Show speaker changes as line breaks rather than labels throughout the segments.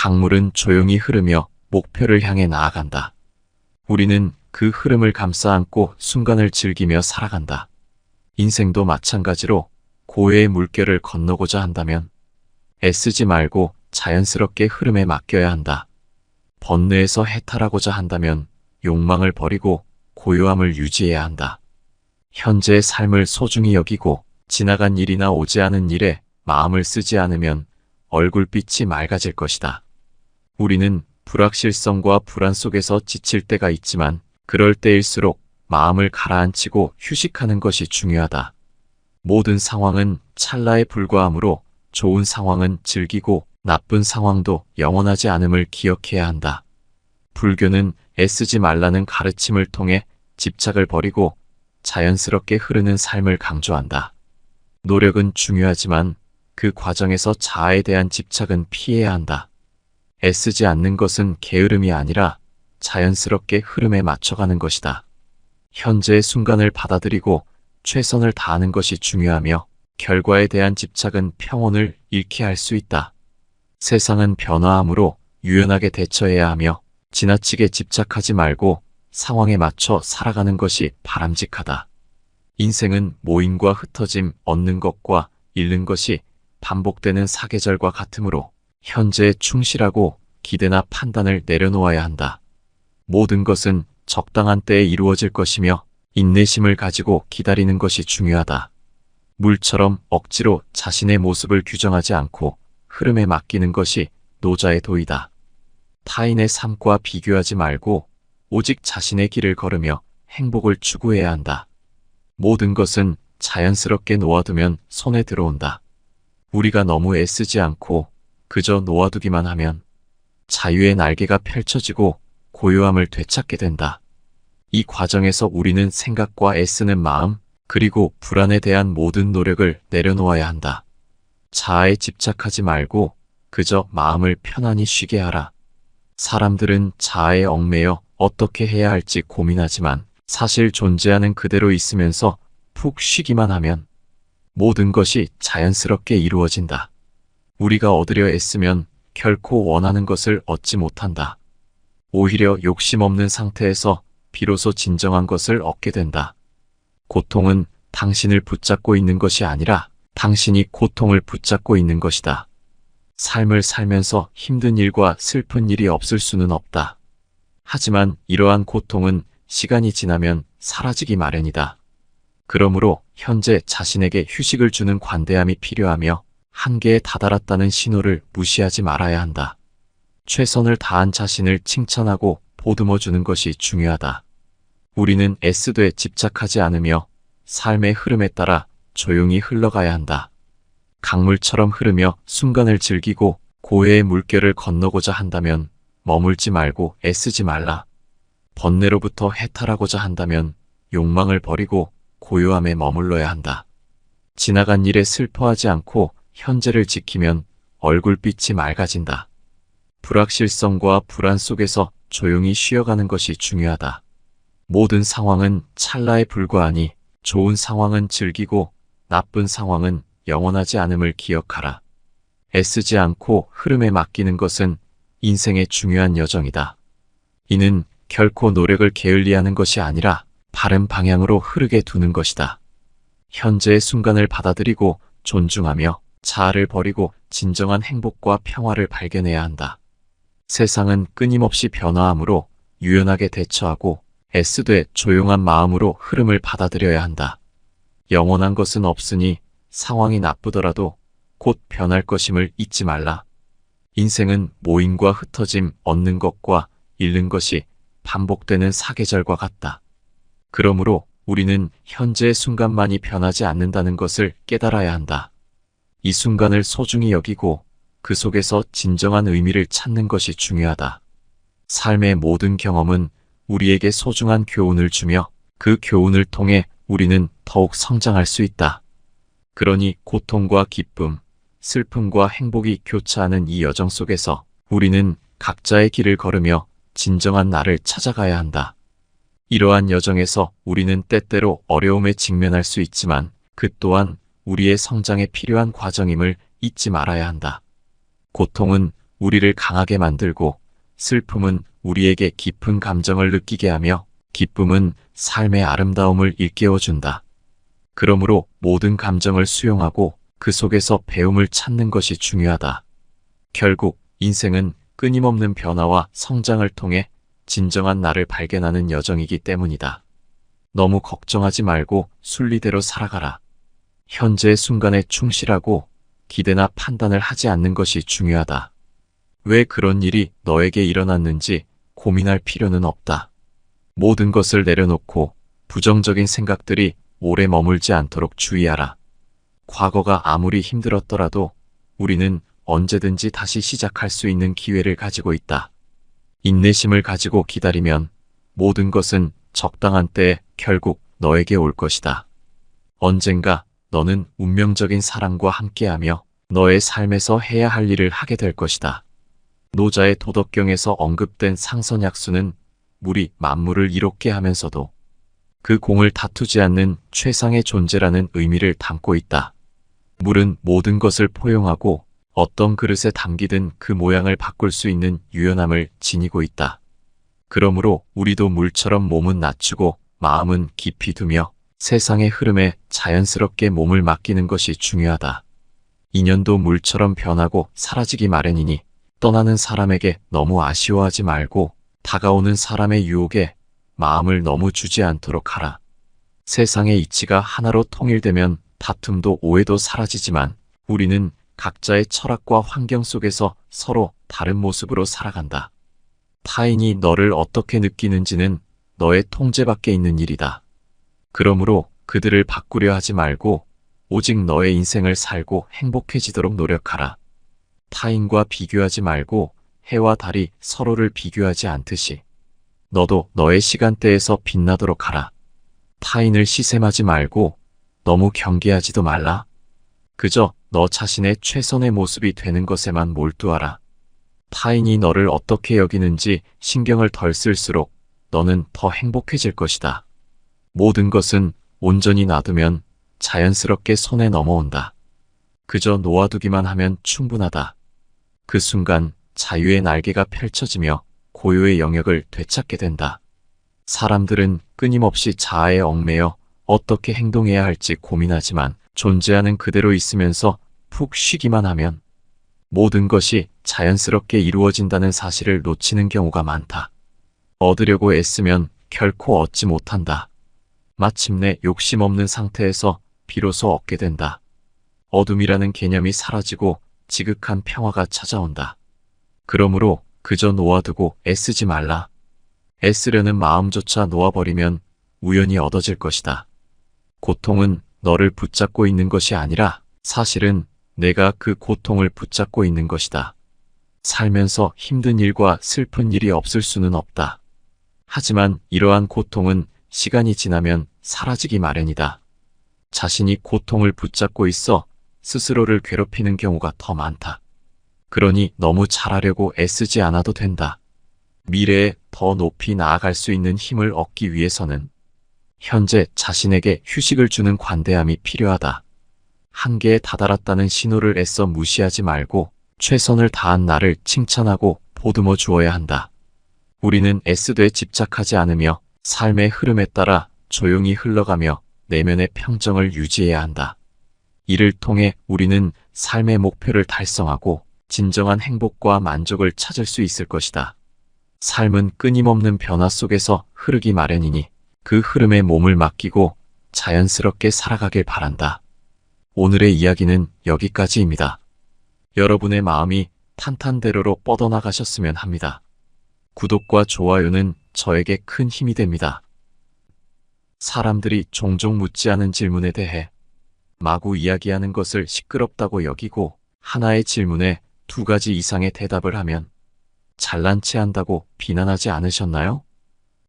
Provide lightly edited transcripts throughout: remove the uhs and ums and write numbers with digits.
강물은 조용히 흐르며 목표를 향해 나아간다. 우리는 그 흐름을 감싸 안고 순간을 즐기며 살아간다. 인생도 마찬가지로 고해의 물결을 건너고자 한다면 애쓰지 말고 자연스럽게 흐름에 맡겨야 한다. 번뇌에서 해탈하고자 한다면 욕망을 버리고 고요함을 유지해야 한다. 현재의 삶을 소중히 여기고 지나간 일이나 오지 않은 일에 마음을 쓰지 않으면 얼굴빛이 맑아질 것이다. 우리는 불확실성과 불안 속에서 지칠 때가 있지만 그럴 때일수록 마음을 가라앉히고 휴식하는 것이 중요하다. 모든 상황은 찰나에 불과하므로 좋은 상황은 즐기고 나쁜 상황도 영원하지 않음을 기억해야 한다. 불교는 애쓰지 말라는 가르침을 통해 집착을 버리고 자연스럽게 흐르는 삶을 강조한다. 노력은 중요하지만 그 과정에서 자아에 대한 집착은 피해야 한다. 애쓰지 않는 것은 게으름이 아니라 자연스럽게 흐름에 맞춰가는 것이다. 현재의 순간을 받아들이고 최선을 다하는 것이 중요하며 결과에 대한 집착은 평온을 잃게 할 수 있다. 세상은 변화하므로 유연하게 대처해야 하며 지나치게 집착하지 말고 상황에 맞춰 살아가는 것이 바람직하다. 인생은 모임과 흩어짐, 얻는 것과 잃는 것이 반복되는 사계절과 같으므로 현재에 충실하고 기대나 판단을 내려놓아야 한다. 모든 것은 적당한 때에 이루어질 것이며 인내심을 가지고 기다리는 것이 중요하다. 물처럼 억지로 자신의 모습을 규정하지 않고 흐름에 맡기는 것이 노자의 도이다. 타인의 삶과 비교하지 말고 오직 자신의 길을 걸으며 행복을 추구해야 한다. 모든 것은 자연스럽게 놓아두면 손에 들어온다. 우리가 너무 애쓰지 않고 그저 놓아두기만 하면 자유의 날개가 펼쳐지고 고요함을 되찾게 된다. 이 과정에서 우리는 생각과 애쓰는 마음, 그리고 불안에 대한 모든 노력을 내려놓아야 한다. 자아에 집착하지 말고 그저 마음을 편안히 쉬게 하라. 사람들은 자아에 얽매여 어떻게 해야 할지 고민하지만 사실 존재하는 그대로 있으면서 푹 쉬기만 하면 모든 것이 자연스럽게 이루어진다. 우리가 얻으려 애쓰면 결코 원하는 것을 얻지 못한다. 오히려 욕심 없는 상태에서 비로소 진정한 것을 얻게 된다. 고통은 당신을 붙잡고 있는 것이 아니라 당신이 고통을 붙잡고 있는 것이다. 삶을 살면서 힘든 일과 슬픈 일이 없을 수는 없다. 하지만 이러한 고통은 시간이 지나면 사라지기 마련이다. 그러므로 현재 자신에게 휴식을 주는 관대함이 필요하며 한계에 다다랐다는 신호를 무시하지 말아야 한다. 최선을 다한 자신을 칭찬하고 보듬어 주는 것이 중요하다. 우리는 애쓰되 집착하지 않으며 삶의 흐름에 따라 조용히 흘러가야 한다. 강물처럼 흐르며 순간을 즐기고 고해의 물결을 건너고자 한다면 머물지 말고 애쓰지 말라. 번뇌로부터 해탈하고자 한다면 욕망을 버리고 고요함에 머물러야 한다. 지나간 일에 슬퍼하지 않고 현재를 지키면 얼굴빛이 맑아진다. 불확실성과 불안 속에서 조용히 쉬어가는 것이 중요하다. 모든 상황은 찰나에 불과하니 좋은 상황은 즐기고 나쁜 상황은 영원하지 않음을 기억하라. 애쓰지 않고 흐름에 맡기는 것은 인생의 중요한 여정이다. 이는 결코 노력을 게을리하는 것이 아니라 바른 방향으로 흐르게 두는 것이다. 현재의 순간을 받아들이고 존중하며 자아를 버리고 진정한 행복과 평화를 발견해야 한다. 세상은 끊임없이 변화하므로 유연하게 대처하고 애쓰되 조용한 마음으로 흐름을 받아들여야 한다. 영원한 것은 없으니 상황이 나쁘더라도 곧 변할 것임을 잊지 말라. 인생은 모임과 흩어짐, 얻는 것과 잃는 것이 반복되는 사계절과 같다. 그러므로 우리는 현재의 순간만이 변하지 않는다는 것을 깨달아야 한다. 이 순간을 소중히 여기고 그 속에서 진정한 의미를 찾는 것이 중요하다. 삶의 모든 경험은 우리에게 소중한 교훈을 주며 그 교훈을 통해 우리는 더욱 성장할 수 있다. 그러니 고통과 기쁨, 슬픔과 행복이 교차하는 이 여정 속에서 우리는 각자의 길을 걸으며 진정한 나를 찾아가야 한다. 이러한 여정에서 우리는 때때로 어려움에 직면할 수 있지만 그 또한 우리의 성장에 필요한 과정임을 잊지 말아야 한다. 고통은 우리를 강하게 만들고 슬픔은 우리에게 깊은 감정을 느끼게 하며 기쁨은 삶의 아름다움을 일깨워준다. 그러므로 모든 감정을 수용하고 그 속에서 배움을 찾는 것이 중요하다. 결국 인생은 끊임없는 변화와 성장을 통해 진정한 나를 발견하는 여정이기 때문이다. 너무 걱정하지 말고 순리대로 살아가라. 현재의 순간에 충실하고 기대나 판단을 하지 않는 것이 중요하다. 왜 그런 일이 너에게 일어났는지 고민할 필요는 없다. 모든 것을 내려놓고 부정적인 생각들이 오래 머물지 않도록 주의하라. 과거가 아무리 힘들었더라도 우리는 언제든지 다시 시작할 수 있는 기회를 가지고 있다. 인내심을 가지고 기다리면 모든 것은 적당한 때에 결국 너에게 올 것이다. 언젠가 너는 운명적인 사랑과 함께하며 너의 삶에서 해야 할 일을 하게 될 것이다. 노자의 도덕경에서 언급된 상선약수는 물이 만물을 이롭게 하면서도 그 공을 다투지 않는 최상의 존재라는 의미를 담고 있다. 물은 모든 것을 포용하고 어떤 그릇에 담기든 그 모양을 바꿀 수 있는 유연함을 지니고 있다. 그러므로 우리도 물처럼 몸은 낮추고 마음은 깊이 두며 세상의 흐름에 자연스럽게 몸을 맡기는 것이 중요하다. 인연도 물처럼 변하고 사라지기 마련이니 떠나는 사람에게 너무 아쉬워하지 말고 다가오는 사람의 유혹에 마음을 너무 주지 않도록 하라. 세상의 이치가 하나로 통일되면 다툼도 오해도 사라지지만 우리는 각자의 철학과 환경 속에서 서로 다른 모습으로 살아간다. 타인이 너를 어떻게 느끼는지는 너의 통제 밖에 있는 일이다. 그러므로 그들을 바꾸려 하지 말고 오직 너의 인생을 살고 행복해지도록 노력하라. 타인과 비교하지 말고 해와 달이 서로를 비교하지 않듯이 너도 너의 시간대에서 빛나도록 하라. 타인을 시샘하지 말고 너무 경계하지도 말라. 그저 너 자신의 최선의 모습이 되는 것에만 몰두하라. 타인이 너를 어떻게 여기는지 신경을 덜 쓸수록 너는 더 행복해질 것이다. 모든 것은 온전히 놔두면 자연스럽게 손에 넘어온다. 그저 놓아두기만 하면 충분하다. 그 순간 자유의 날개가 펼쳐지며 고요의 영역을 되찾게 된다. 사람들은 끊임없이 자아에 얽매여 어떻게 행동해야 할지 고민하지만 존재하는 그대로 있으면서 푹 쉬기만 하면 모든 것이 자연스럽게 이루어진다는 사실을 놓치는 경우가 많다. 얻으려고 애쓰면 결코 얻지 못한다. 마침내 욕심 없는 상태에서 비로소 얻게 된다. 어둠이라는 개념이 사라지고 지극한 평화가 찾아온다. 그러므로 그저 놓아두고 애쓰지 말라. 애쓰려는 마음조차 놓아버리면 우연히 얻어질 것이다. 고통은 너를 붙잡고 있는 것이 아니라 사실은 내가 그 고통을 붙잡고 있는 것이다. 살면서 힘든 일과 슬픈 일이 없을 수는 없다. 하지만 이러한 고통은 시간이 지나면 사라지기 마련이다. 자신이 고통을 붙잡고 있어 스스로를 괴롭히는 경우가 더 많다. 그러니 너무 잘하려고 애쓰지 않아도 된다. 미래에 더 높이 나아갈 수 있는 힘을 얻기 위해서는 현재 자신에게 휴식을 주는 관대함이 필요하다. 한계에 다다랐다는 신호를 애써 무시하지 말고 최선을 다한 나를 칭찬하고 보듬어 주어야 한다. 우리는 애쓰되 집착하지 않으며 삶의 흐름에 따라 조용히 흘러가며 내면의 평정을 유지해야 한다. 이를 통해 우리는 삶의 목표를 달성하고 진정한 행복과 만족을 찾을 수 있을 것이다. 삶은 끊임없는 변화 속에서 흐르기 마련이니 그 흐름에 몸을 맡기고 자연스럽게 살아가길 바란다. 오늘의 이야기는 여기까지입니다. 여러분의 마음이 탄탄대로로 뻗어나가셨으면 합니다. 구독과 좋아요는 저에게 큰 힘이 됩니다. 사람들이 종종 묻지 않은 질문에 대해 마구 이야기하는 것을 시끄럽다고 여기고 하나의 질문에 2가지 이상의 대답을 하면 잘난 체 한다고 비난하지 않으셨나요?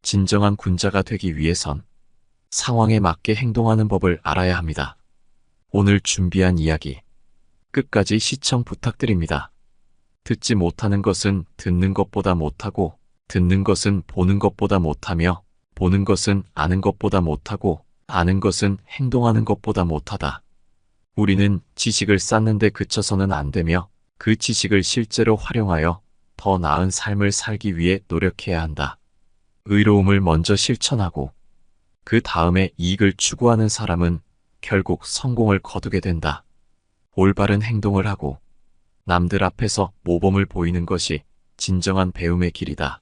진정한 군자가 되기 위해선 상황에 맞게 행동하는 법을 알아야 합니다. 오늘 준비한 이야기 끝까지 시청 부탁드립니다. 듣지 못하는 것은 듣는 것보다 못하고 듣는 것은 보는 것보다 못하며 보는 것은 아는 것보다 못하고 아는 것은 행동하는 것보다 못하다. 우리는 지식을 쌓는 데 그쳐서는 안 되며 그 지식을 실제로 활용하여 더 나은 삶을 살기 위해 노력해야 한다. 의로움을 먼저 실천하고 그 다음에 이익을 추구하는 사람은 결국 성공을 거두게 된다. 올바른 행동을 하고 남들 앞에서 모범을 보이는 것이 진정한 배움의 길이다.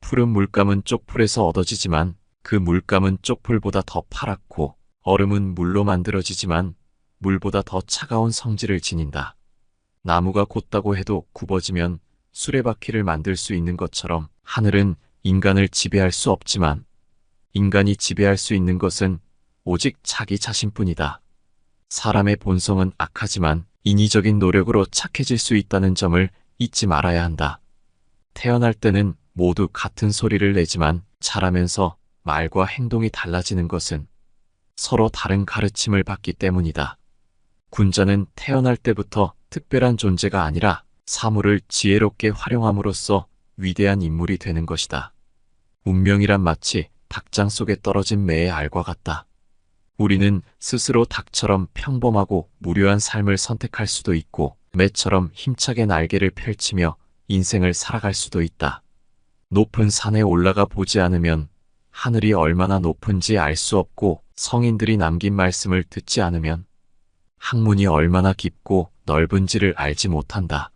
푸른 물감은 쪽풀에서 얻어지지만 그 물감은 쪽풀보다 더 파랗고 얼음은 물로 만들어지지만 물보다 더 차가운 성질을 지닌다. 나무가 곧다고 해도 굽어지면 수레바퀴를 만들 수 있는 것처럼 하늘은 인간을 지배할 수 없지만 인간이 지배할 수 있는 것은 오직 자기 자신뿐이다. 사람의 본성은 악하지만 인위적인 노력으로 착해질 수 있다는 점을 잊지 말아야 한다. 태어날 때는 모두 같은 소리를 내지만 자라면서 말과 행동이 달라지는 것은 서로 다른 가르침을 받기 때문이다. 군자는 태어날 때부터 특별한 존재가 아니라 사물을 지혜롭게 활용함으로써 위대한 인물이 되는 것이다. 운명이란 마치 닭장 속에 떨어진 매의 알과 같다. 우리는 스스로 닭처럼 평범하고 무료한 삶을 선택할 수도 있고 매처럼 힘차게 날개를 펼치며 인생을 살아갈 수도 있다. 높은 산에 올라가 보지 않으면 하늘이 얼마나 높은지 알 수 없고 성인들이 남긴 말씀을 듣지 않으면 학문이 얼마나 깊고 넓은지를 알지 못한다.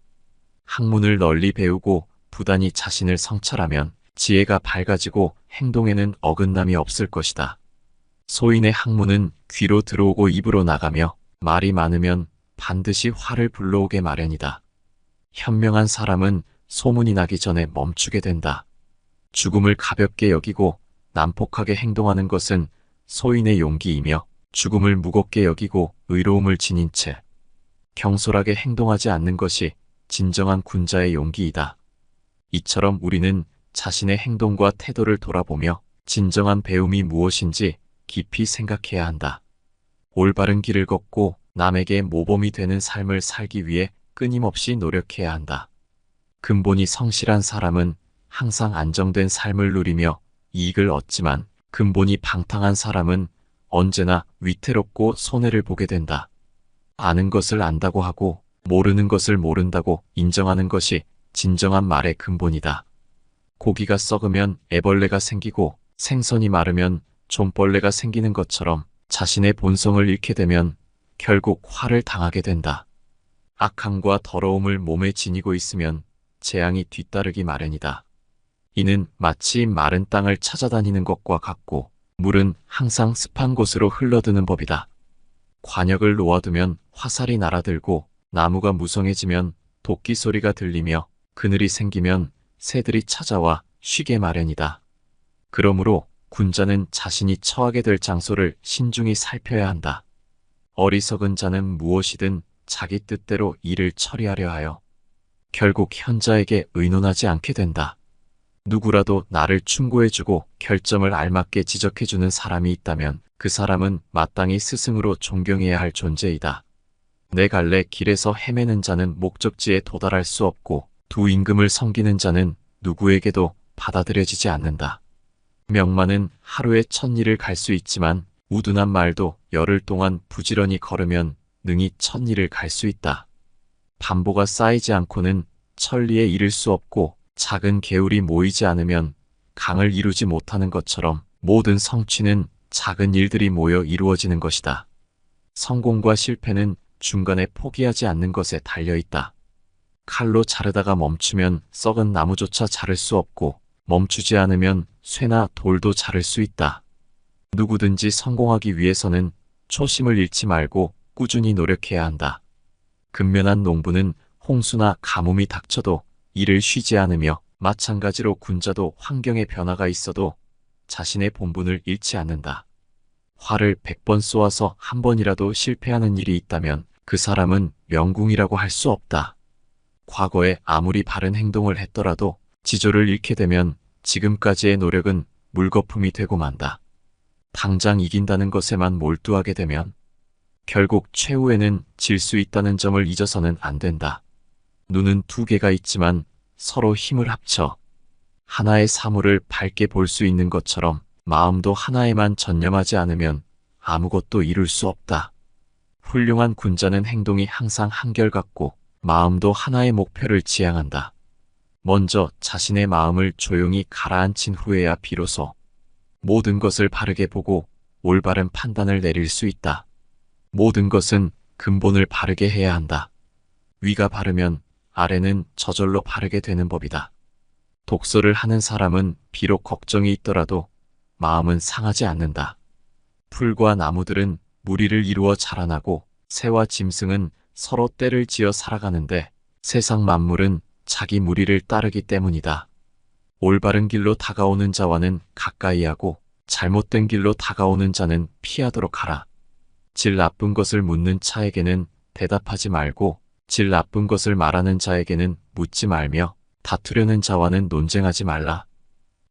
학문을 널리 배우고 부단히 자신을 성찰하면 지혜가 밝아지고 행동에는 어긋남이 없을 것이다. 소인의 학문은 귀로 들어오고 입으로 나가며 말이 많으면 반드시 화를 불러오게 마련이다. 현명한 사람은 소문이 나기 전에 멈추게 된다. 죽음을 가볍게 여기고 난폭하게 행동하는 것은 소인의 용기이며 죽음을 무겁게 여기고 의로움을 지닌 채 경솔하게 행동하지 않는 것이 진정한 군자의 용기이다. 이처럼 우리는 자신의 행동과 태도를 돌아보며 진정한 배움이 무엇인지 깊이 생각해야 한다. 올바른 길을 걷고 남에게 모범이 되는 삶을 살기 위해 끊임없이 노력해야 한다. 근본이 성실한 사람은 항상 안정된 삶을 누리며 이익을 얻지만 근본이 방탕한 사람은 언제나 위태롭고 손해를 보게 된다. 아는 것을 안다고 하고 모르는 것을 모른다고 인정하는 것이 진정한 말의 근본이다. 고기가 썩으면 애벌레가 생기고 생선이 마르면 좀벌레가 생기는 것처럼 자신의 본성을 잃게 되면 결국 화를 당하게 된다. 악함과 더러움을 몸에 지니고 있으면 재앙이 뒤따르기 마련이다. 이는 마치 마른 땅을 찾아다니는 것과 같고 물은 항상 습한 곳으로 흘러드는 법이다. 관역을 놓아두면 화살이 날아들고 나무가 무성해지면 도끼 소리가 들리며 그늘이 생기면 새들이 찾아와 쉬게 마련이다. 그러므로 군자는 자신이 처하게 될 장소를 신중히 살펴야 한다. 어리석은 자는 무엇이든 자기 뜻대로 일을 처리하려 하여 결국 현자에게 의논하지 않게 된다. 누구라도 나를 충고해주고 결점을 알맞게 지적해주는 사람이 있다면 그 사람은 마땅히 스승으로 존경해야 할 존재이다. 내 갈래 길에서 헤매는 자는 목적지에 도달할 수 없고 두 임금을 섬기는 자는 누구에게도 받아들여지지 않는다. 명만은 하루에 1000리를 갈 수 있지만 우둔한 말도 열흘 동안 부지런히 걸으면 능히 1000리를 갈 수 있다. 반보가 쌓이지 않고는 천리에 이를 수 없고 작은 개울이 모이지 않으면 강을 이루지 못하는 것처럼 모든 성취는 작은 일들이 모여 이루어지는 것이다. 성공과 실패는 중간에 포기하지 않는 것에 달려있다. 칼로 자르다가 멈추면 썩은 나무조차 자를 수 없고 멈추지 않으면 쇠나 돌도 자를 수 있다. 누구든지 성공하기 위해서는 초심을 잃지 말고 꾸준히 노력해야 한다. 근면한 농부는 홍수나 가뭄이 닥쳐도 일을 쉬지 않으며 마찬가지로 군자도 환경의 변화가 있어도 자신의 본분을 잃지 않는다. 활을 100번 쏘아서 한 번이라도 실패하는 일이 있다면 그 사람은 명궁이라고 할 수 없다. 과거에 아무리 바른 행동을 했더라도 지조를 잃게 되면 지금까지의 노력은 물거품이 되고 만다. 당장 이긴다는 것에만 몰두하게 되면 결국 최후에는 질 수 있다는 점을 잊어서는 안 된다. 눈은 두 개가 있지만 서로 힘을 합쳐 하나의 사물을 밝게 볼 수 있는 것처럼 마음도 하나에만 전념하지 않으면 아무것도 이룰 수 없다. 훌륭한 군자는 행동이 항상 한결같고 마음도 하나의 목표를 지향한다. 먼저 자신의 마음을 조용히 가라앉힌 후에야 비로소 모든 것을 바르게 보고 올바른 판단을 내릴 수 있다. 모든 것은 근본을 바르게 해야 한다. 위가 바르면 아래는 저절로 바르게 되는 법이다. 독서를 하는 사람은 비록 걱정이 있더라도 마음은 상하지 않는다. 풀과 나무들은 무리를 이루어 자라나고 새와 짐승은 서로 떼를 지어 살아가는데 세상 만물은 자기 무리를 따르기 때문이다. 올바른 길로 다가오는 자와는 가까이 하고 잘못된 길로 다가오는 자는 피하도록 하라. 질 나쁜 것을 묻는 차에게는 대답하지 말고 질 나쁜 것을 말하는 자에게는 묻지 말며 다투려는 자와는 논쟁하지 말라.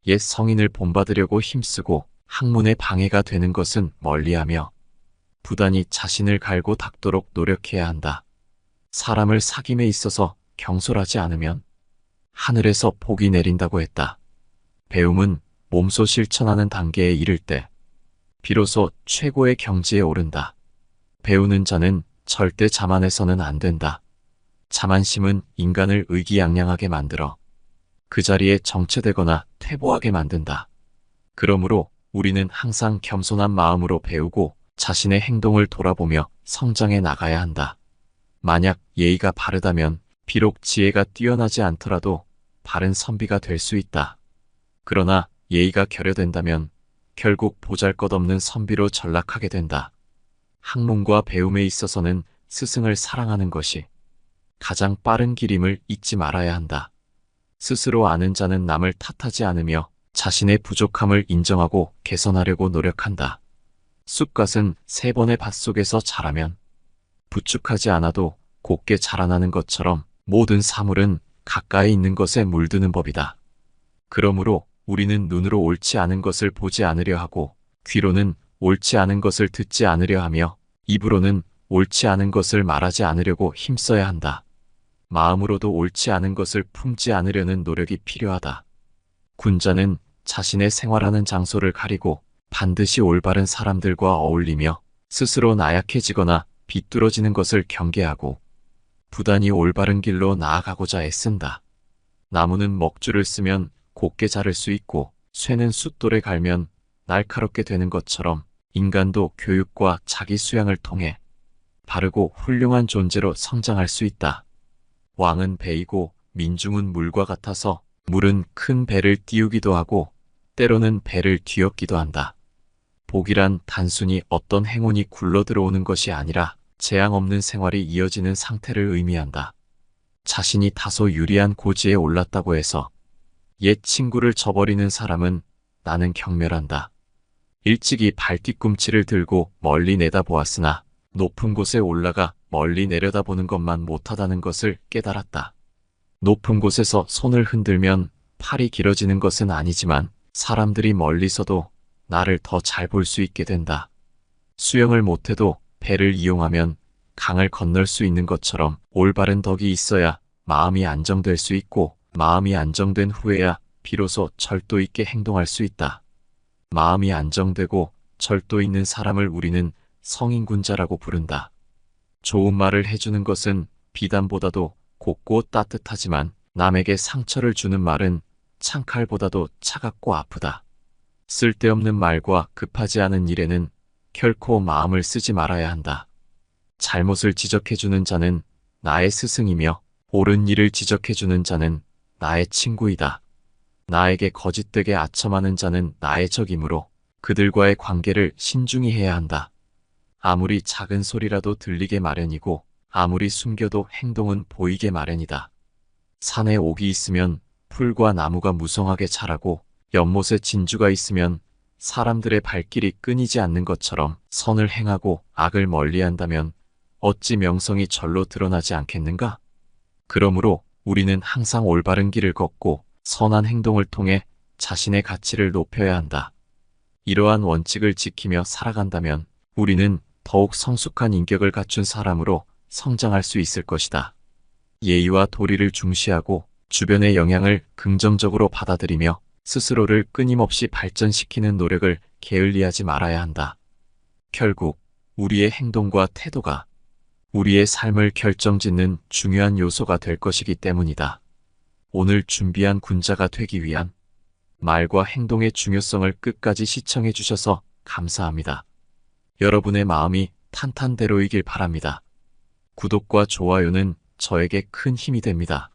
옛 성인을 본받으려고 힘쓰고 학문에 방해가 되는 것은 멀리하며 부단히 자신을 갈고 닦도록 노력해야 한다. 사람을 사귐에 있어서 경솔하지 않으면 하늘에서 복이 내린다고 했다. 배움은 몸소 실천하는 단계에 이를 때 비로소 최고의 경지에 오른다. 배우는 자는 절대 자만해서는 안 된다. 자만심은 인간을 의기양양하게 만들어 그 자리에 정체되거나 퇴보하게 만든다. 그러므로 우리는 항상 겸손한 마음으로 배우고 자신의 행동을 돌아보며 성장해 나가야 한다. 만약 예의가 바르다면 비록 지혜가 뛰어나지 않더라도 바른 선비가 될 수 있다. 그러나 예의가 결여된다면 결국 보잘것없는 선비로 전락하게 된다. 학문과 배움에 있어서는 스승을 사랑하는 것이 가장 빠른 길임을 잊지 말아야 한다. 스스로 아는 자는 남을 탓하지 않으며 자신의 부족함을 인정하고 개선하려고 노력한다. 쑥갓은 3번의 밭속에서 자라면 부축하지 않아도 곱게 자라나는 것처럼 모든 사물은 가까이 있는 것에 물드는 법이다. 그러므로 우리는 눈으로 옳지 않은 것을 보지 않으려 하고 귀로는 옳지 않은 것을 듣지 않으려 하며 입으로는 옳지 않은 것을 말하지 않으려고 힘써야 한다. 마음으로도 옳지 않은 것을 품지 않으려는 노력이 필요하다. 군자는 자신의 생활하는 장소를 가리고 반드시 올바른 사람들과 어울리며 스스로 나약해지거나 비뚤어지는 것을 경계하고 부단히 올바른 길로 나아가고자 애쓴다. 나무는 먹줄을 쓰면 곱게 자를 수 있고 쇠는 숫돌에 갈면 날카롭게 되는 것처럼 인간도 교육과 자기 수양을 통해 바르고 훌륭한 존재로 성장할 수 있다. 왕은 배이고 민중은 물과 같아서 물은 큰 배를 띄우기도 하고 때로는 배를 뒤엎기도 한다. 복이란 단순히 어떤 행운이 굴러들어오는 것이 아니라 재앙 없는 생활이 이어지는 상태를 의미한다. 자신이 다소 유리한 고지에 올랐다고 해서 옛 친구를 저버리는 사람은 나는 경멸한다. 일찍이 발뒤꿈치를 들고 멀리 내다보았으나 높은 곳에 올라가 멀리 내려다보는 것만 못하다는 것을 깨달았다. 높은 곳에서 손을 흔들면 팔이 길어지는 것은 아니지만 사람들이 멀리서도 나를 더 잘 볼 수 있게 된다. 수영을 못해도 배를 이용하면 강을 건널 수 있는 것처럼 올바른 덕이 있어야 마음이 안정될 수 있고 마음이 안정된 후에야 비로소 절도 있게 행동할 수 있다. 마음이 안정되고 절도 있는 사람을 우리는 성인군자라고 부른다. 좋은 말을 해주는 것은 비단보다도 곱고 따뜻하지만 남에게 상처를 주는 말은 창칼보다도 차갑고 아프다. 쓸데없는 말과 급하지 않은 일에는 결코 마음을 쓰지 말아야 한다. 잘못을 지적해주는 자는 나의 스승이며 옳은 일을 지적해주는 자는 나의 친구이다. 나에게 거짓되게 아첨하는 자는 나의 적이므로 그들과의 관계를 신중히 해야 한다. 아무리 작은 소리라도 들리게 마련이고 아무리 숨겨도 행동은 보이게 마련이다. 산에 옥이 있으면 풀과 나무가 무성하게 자라고 연못에 진주가 있으면 사람들의 발길이 끊이지 않는 것처럼 선을 행하고 악을 멀리한다면 어찌 명성이 절로 드러나지 않겠는가? 그러므로 우리는 항상 올바른 길을 걷고 선한 행동을 통해 자신의 가치를 높여야 한다. 이러한 원칙을 지키며 살아간다면 우리는 더욱 성숙한 인격을 갖춘 사람으로 성장할 수 있을 것이다. 예의와 도리를 중시하고 주변의 영향을 긍정적으로 받아들이며 스스로를 끊임없이 발전시키는 노력을 게을리하지 말아야 한다. 결국 우리의 행동과 태도가 우리의 삶을 결정짓는 중요한 요소가 될 것이기 때문이다. 오늘 준비한 군자가 되기 위한 말과 행동의 중요성을 끝까지 시청해 주셔서 감사합니다. 여러분의 마음이 탄탄대로이길 바랍니다. 구독과 좋아요는 저에게 큰 힘이 됩니다.